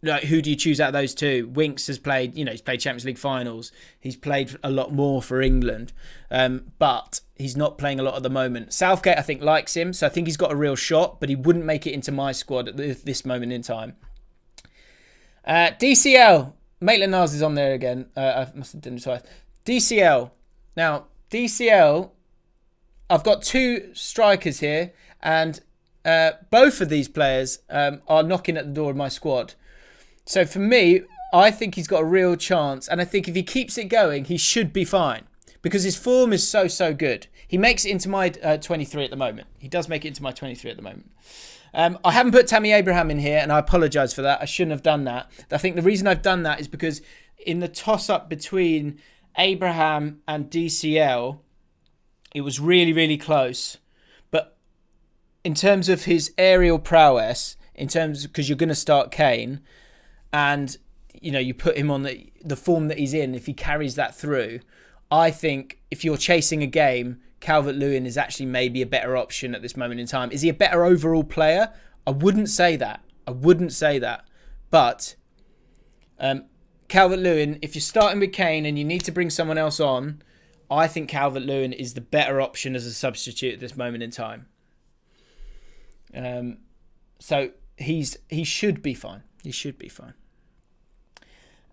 Like, who do you choose out of those two? Winks has played, he's played Champions League finals. He's played a lot more for England. But he's not playing a lot at the moment. Southgate, I think, likes him. So I think he's got a real shot, but he wouldn't make it into my squad at this moment in time. DCL. Maitland-Niles is on there again. I must have done it twice. DCL. Now, DCL, I've got two strikers here, and both of these players are knocking at the door of my squad. So for me, I think he's got a real chance, and I think if he keeps it going, he should be fine because his form is so good. He makes it into my 23 at the moment. He does make it into my 23 at the moment. I haven't put Tammy Abraham in here, and I apologise for that. I shouldn't have done that. I think the reason I've done that is because in the toss-up between Abraham and DCL, it was really, really close. But in terms of his aerial prowess, because you're going to start Kane, and you put him on the form that he's in, if he carries that through, I think if you're chasing a game, Calvert-Lewin is actually maybe a better option at this moment in time. Is he a better overall player? I wouldn't say that. But Calvert-Lewin, if you're starting with Kane and you need to bring someone else on, I think Calvert-Lewin is the better option as a substitute at this moment in time. So he should be fine.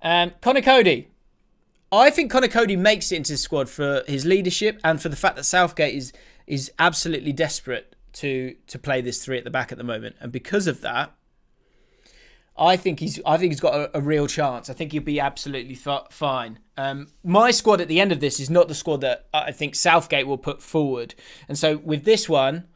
Conor Cody. I think Conor Cody makes it into the squad for his leadership and for the fact that Southgate is absolutely desperate to play this three at the back at the moment. And because of that, I think he's got a real chance. I think he'll be absolutely fine. My squad at the end of this is not the squad that I think Southgate will put forward. And so with this one,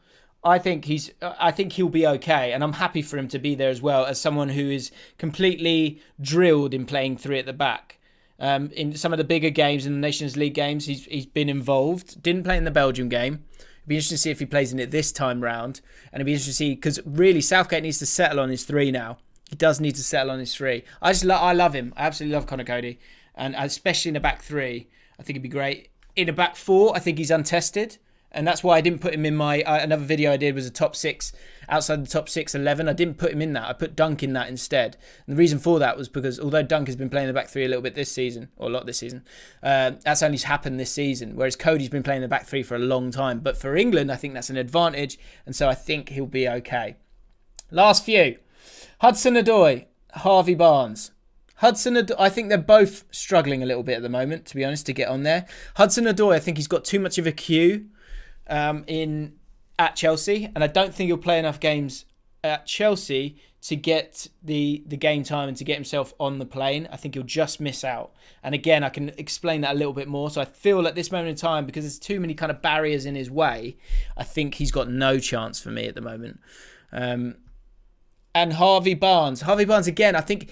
I think he'll be okay, and I'm happy for him to be there as well as someone who is completely drilled in playing three at the back. In some of the bigger games, in the Nations League games, he's been involved. Didn't play in the Belgium game. It'd be interesting to see if he plays in it this time round, and it'd be interesting to see because really Southgate needs to settle on his three now. He does need to settle on his three. I love him. I absolutely love Conor Cody, and especially in the back three, I think it'd be great. In a back four, I think he's untested. And that's why I didn't put him in my... another video I did was a top 6, outside the top 6, 11. I didn't put him in that. I put Dunk in that instead. And the reason for that was because although Dunk has been playing the back three a little bit this season, or a lot this season, that's only happened this season, whereas Cody's been playing the back three for a long time. But for England, I think that's an advantage, and so I think he'll be okay. Last few. Hudson-Odoi, Harvey Barnes. Hudson-Odoi, I think they're both struggling a little bit at the moment, to be honest, to get on there. Hudson-Odoi, I think he's got too much of a queue at Chelsea, and I don't think he'll play enough games at Chelsea to get the game time and to get himself on the plane. I think he'll just miss out. And again, I can explain that a little bit more. So I feel at this moment in time, because there's too many kind of barriers in his way, I think he's got no chance for me at the moment. And Harvey Barnes, again, I think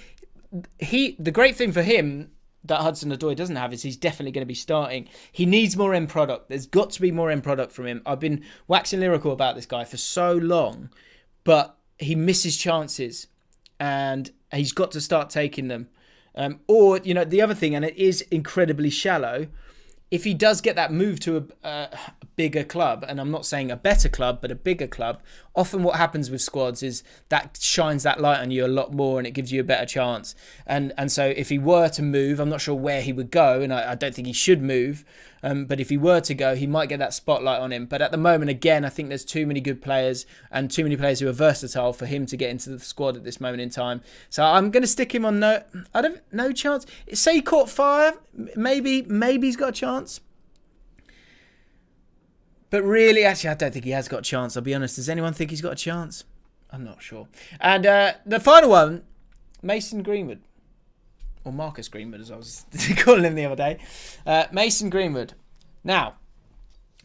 the great thing for him that Hudson-Odoi doesn't have is he's definitely going to be starting. He needs more end product. There's got to be more end product from him. I've been waxing lyrical about this guy for so long, but he misses chances and he's got to start taking them. Or, the other thing, and it is incredibly shallow, if he does get that move to a bigger club, and I'm not saying a better club, but a bigger club, often what happens with squads is that shines that light on you a lot more and it gives you a better chance. And so if he were to move, I'm not sure where he would go, and I don't think he should move, but if he were to go, he might get that spotlight on him. But at the moment, again, I think there's too many good players and too many players who are versatile for him to get into the squad at this moment in time. So I'm going to stick him on no chance. Say he caught fire, maybe he's got a chance. But really, actually, I don't think he has got a chance. I'll be honest. Does anyone think he's got a chance? I'm not sure. And the final one, Mason Greenwood. Or Marcus Greenwood, as I was calling him the other day. Mason Greenwood. Now,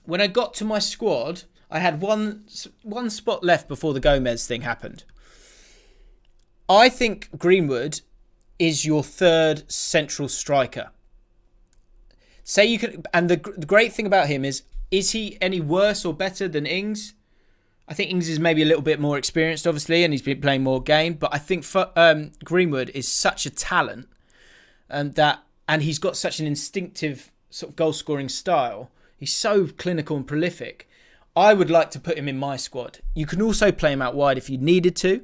when I got to my squad, I had one spot left before the Gomez thing happened. I think Greenwood is your third central striker. Say you could, and the great thing about him is he any worse or better than Ings? I think Ings is maybe a little bit more experienced, obviously, and he's been playing more game. But I think Greenwood is such a talent, and he's got such an instinctive sort of goal-scoring style. He's so clinical and prolific. I would like to put him in my squad. You can also play him out wide if you needed to,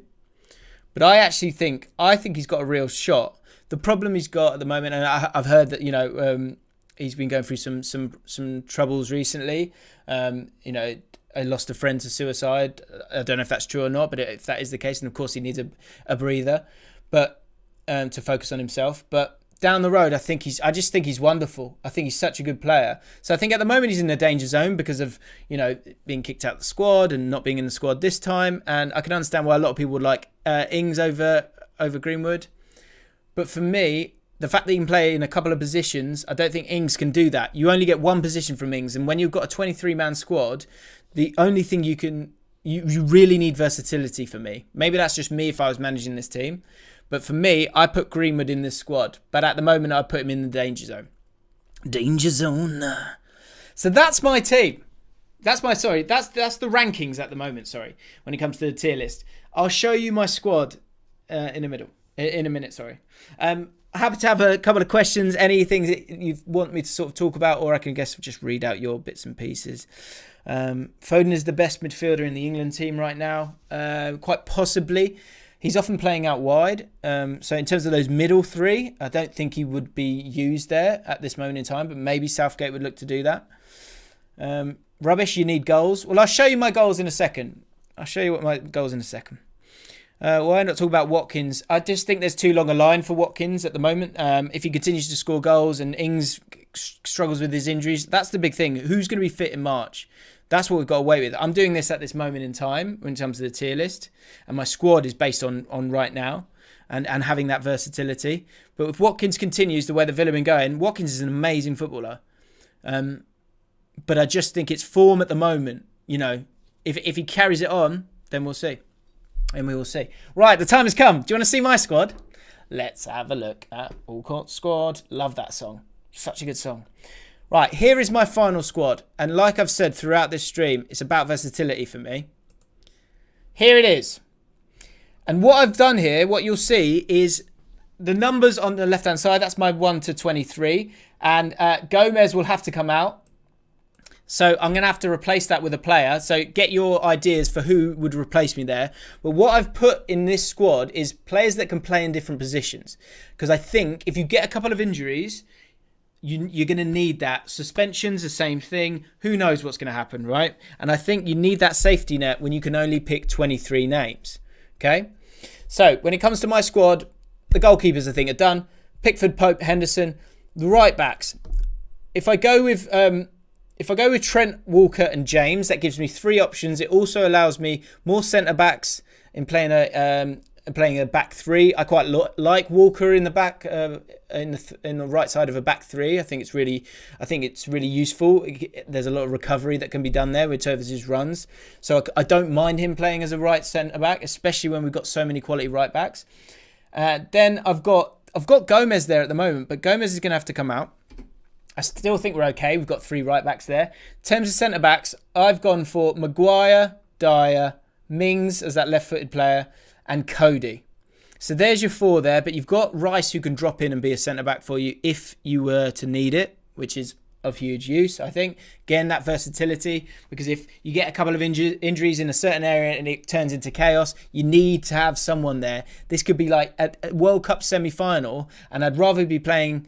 but I actually think he's got a real shot. The problem he's got at the moment, and I've heard that he's been going through some troubles recently. I lost a friend to suicide. I don't know if that's true or not, but if that is the case, then of course he needs a breather, but to focus on himself. But down the road, I just think he's wonderful. I think he's such a good player. So I think at the moment he's in the danger zone because of being kicked out of the squad and not being in the squad this time. And I can understand why a lot of people would like Ings over Greenwood. But for me, the fact that he can play in a couple of positions, I don't think Ings can do that. You only get one position from Ings, and when you've got a 23-man squad, the only thing you really need versatility for me. Maybe that's just me if I was managing this team, but for me, I put Greenwood in this squad. But at the moment, I put him in the danger zone. Danger zone. So that's my team. That's the rankings at the moment. Sorry, when it comes to the tier list, I'll show you my squad in a minute. Sorry. Happy to have a couple of questions, any things that you want me to sort of talk about, or I can just read out your bits and pieces. Foden is the best midfielder in the England team right now, quite possibly. He's often playing out wide, so in terms of those middle three, I don't think he would be used there at this moment in time, but maybe Southgate would look to do that. Rubbish, you need goals. Well, I'll show you my goals in a second. Why not talk about Watkins? I just think there's too long a line for Watkins at the moment. If he continues to score goals and Ings struggles with his injuries, that's the big thing. Who's going to be fit in March? That's what we've got to wait with. I'm doing this at this moment in time in terms of the tier list, and my squad is based on right now and having that versatility. But if Watkins continues the way that Villa have been going, Watkins is an amazing footballer. But I just think it's form at the moment. If he carries it on, then we'll see. And we will see. Right, the time has come. Do you want to see my squad? Let's have a look at Allcourt Squad. Love that song. Such a good song. Right, here is my final squad. And like I've said throughout this stream, it's about versatility for me. Here it is. And what I've done here, what you'll see is the numbers on the left-hand side. That's my 1 to 23. And Gomez will have to come out. So I'm going to have to replace that with a player. So get your ideas for who would replace me there. But what I've put in this squad is players that can play in different positions. Because I think if you get a couple of injuries, you're going to need that. Suspension's the same thing. Who knows what's going to happen, right? And I think you need that safety net when you can only pick 23 names. Okay? So when it comes to my squad, the goalkeepers I think are done. Pickford, Pope, Henderson. The right backs. If I go with Trent, Walker and James, that gives me 3 options. It also allows me more centre backs in playing a back 3. I quite like Walker in the back in the right side of a back 3. I think it's really useful. There's a lot of recovery that can be done there with Tervez's runs. So I don't mind him playing as a right centre back, especially when we've got so many quality right backs. Then I've got Gomez there at the moment, but Gomez is going to have to come out. I still think we're okay. We've got 3 right backs there. In terms of centre backs, I've gone for Maguire, Dyer, Mings as that left-footed player, and Cody. So there's your 4 there, but you've got Rice who can drop in and be a centre back for you if you were to need it, which is of huge use, I think. Again, that versatility, because if you get a couple of injuries in a certain area and it turns into chaos, you need to have someone there. This could be like a World Cup semi-final, and I'd rather be playing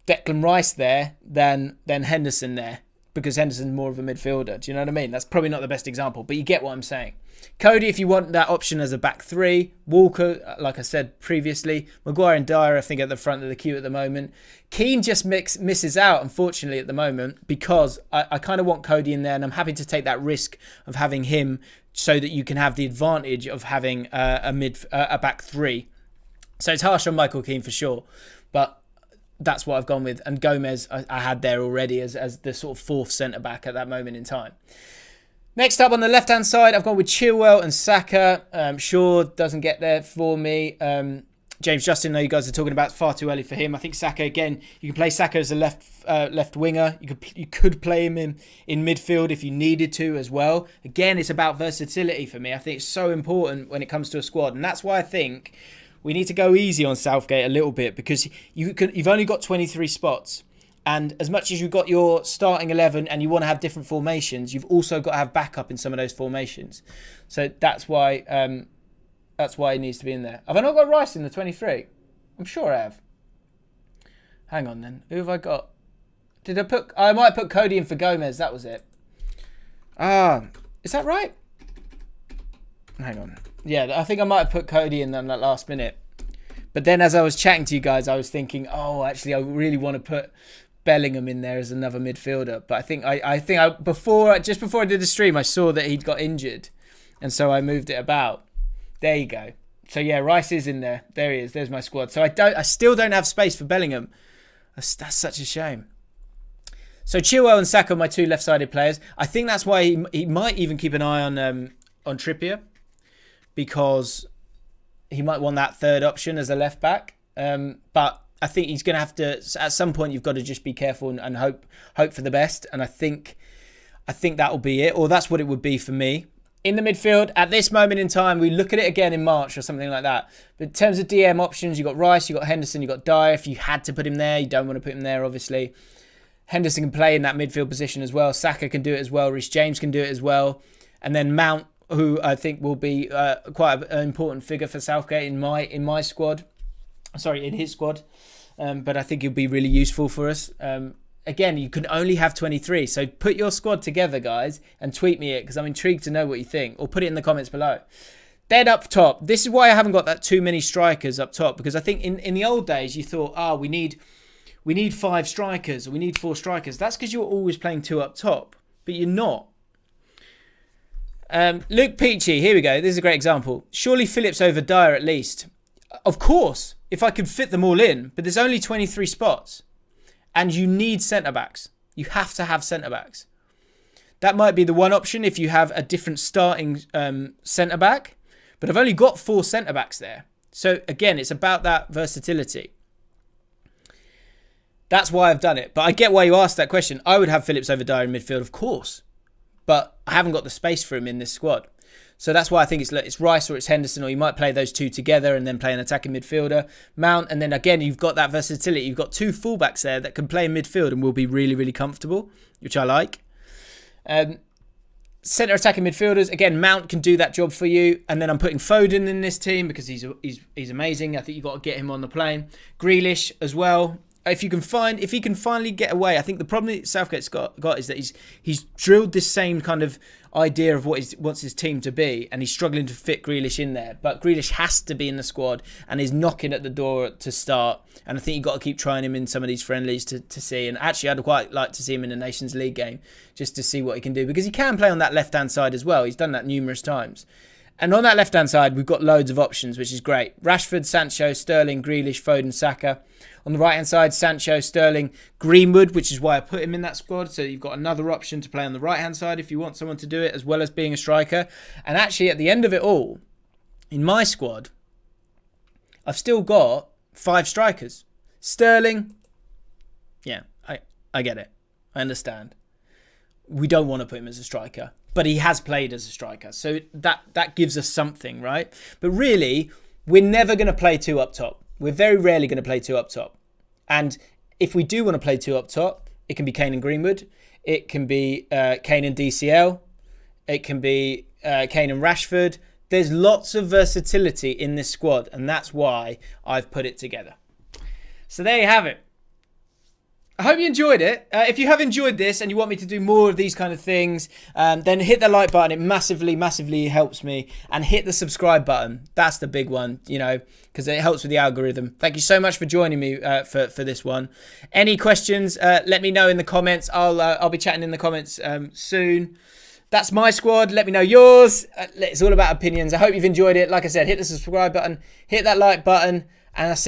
Declan Rice there than Henderson there, because Henderson's more of a midfielder. Do you know what I mean? That's probably not the best example, but you get what I'm saying. Cody, if you want that option as a back 3. Walker, like I said previously. Maguire and Dyer, I think, at the front of the queue at the moment. Keane just misses out, unfortunately, at the moment, because I kind of want Cody in there, and I'm happy to take that risk of having him so that you can have the advantage of having a back 3. So it's harsh on Michael Keane for sure, but that's what I've gone with. And Gomez, I had there already as the sort of 4th centre-back at that moment in time. Next up on the left-hand side, I've gone with Chilwell and Saka. Shaw doesn't get there for me. James Justin, I know you guys are talking about, far too early for him. I think Saka, again, you can play Saka as a left winger. You could play him in midfield if you needed to as well. Again, it's about versatility for me. I think it's so important when it comes to a squad. And that's why I think we need to go easy on Southgate a little bit, because you've only got 23 spots. And as much as you've got your starting 11 and you want to have different formations, you've also got to have backup in some of those formations. So that's why he needs to be in there. Have I not got Rice in the 23? I'm sure I have. Hang on then. Who have I got? I might put Cody in for Gomez. That was it. Is that right? Hang on. Yeah, I think I might have put Cody in that last minute. But then as I was chatting to you guys, I was thinking, actually, I really want to put Bellingham in there as another midfielder. But I think before I did the stream, I saw that he'd got injured. And so I moved it about. There you go. So yeah, Rice is in there. There he is. There's my squad. So I still don't have space for Bellingham. That's such a shame. So Chilwell and Saka are my 2 left-sided players. I think that's why he might even keep an eye on Trippier, because he might want that 3rd option as a left back. But I think he's going to have to, at some point, you've got to just be careful and hope for the best. And I think that will be it, or that's what it would be for me. In the midfield, at this moment in time, we look at it again in March or something like that. But in terms of DM options, you've got Rice, you've got Henderson, you've got Dyer. If you had to put him there, you don't want to put him there, obviously. Henderson can play in that midfield position as well. Saka can do it as well. Reece James can do it as well. And then Mount, who I think will be quite an important figure for Southgate in my squad. Sorry, in his squad. But I think he'll be really useful for us. Again, you can only have 23. So put your squad together, guys, and tweet me it, because I'm intrigued to know what you think. Or put it in the comments below. Then up top. This is why I haven't got that too many strikers up top, because I think in the old days you thought, we need 5 strikers, or we need 4 strikers. That's because you're always playing 2 up top. But you're not. Luke Peachy, here we go. This is a great example. Surely Phillips over Dyer at least. Of course, if I could fit them all in, but there's only 23 spots. And you need centre-backs. You have to have centre-backs. That might be the one option if you have a different starting centre-back. But I've only got 4 centre-backs there. So, again, it's about that versatility. That's why I've done it. But I get why you asked that question. I would have Phillips over Dyer in midfield, of course. But I haven't got the space for him in this squad. So that's why I think it's Rice or it's Henderson, or you might play those 2 together and then play an attacking midfielder. Mount, and then again, you've got that versatility. You've got 2 fullbacks there that can play in midfield and will be really, really comfortable, which I like. Centre attacking midfielders, again, Mount can do that job for you. And then I'm putting Foden in this team because he's amazing. I think you've got to get him on the plane. Grealish as well. If he can finally get away. I think the problem that Southgate's got is that he's drilled this same kind of idea of what he wants his team to be, and he's struggling to fit Grealish in there. But Grealish has to be in the squad and is knocking at the door to start. And I think you've got to keep trying him in some of these friendlies to see. And actually, I'd quite like to see him in a Nations League game just to see what he can do, because he can play on that left-hand side as well. He's done that numerous times. And on that left-hand side, we've got loads of options, which is great. Rashford, Sancho, Sterling, Grealish, Foden, Saka. On the right-hand side, Sancho, Sterling, Greenwood, which is why I put him in that squad. So you've got another option to play on the right-hand side if you want someone to do it, as well as being a striker. And actually, at the end of it all, in my squad, I've still got 5 strikers. Sterling, yeah, I get it. I understand. We don't want to put him as a striker, but he has played as a striker. So that gives us something, right? But really, we're never going to play 2 up top. We're very rarely going to play 2 up top. And if we do want to play 2 up top, it can be Kane and Greenwood. It can be Kane and DCL. It can be Kane and Rashford. There's lots of versatility in this squad, and that's why I've put it together. So there you have it. I hope you enjoyed it. If you have enjoyed this and you want me to do more of these kind of things, then hit the like button. It massively, massively helps me. And hit the subscribe button. That's the big one, because it helps with the algorithm. Thank you so much for joining me for this one. Any questions, let me know in the comments. I'll be chatting in the comments soon. That's my squad. Let me know yours. It's all about opinions. I hope you've enjoyed it. Like I said, hit the subscribe button. Hit that like button. And I'll see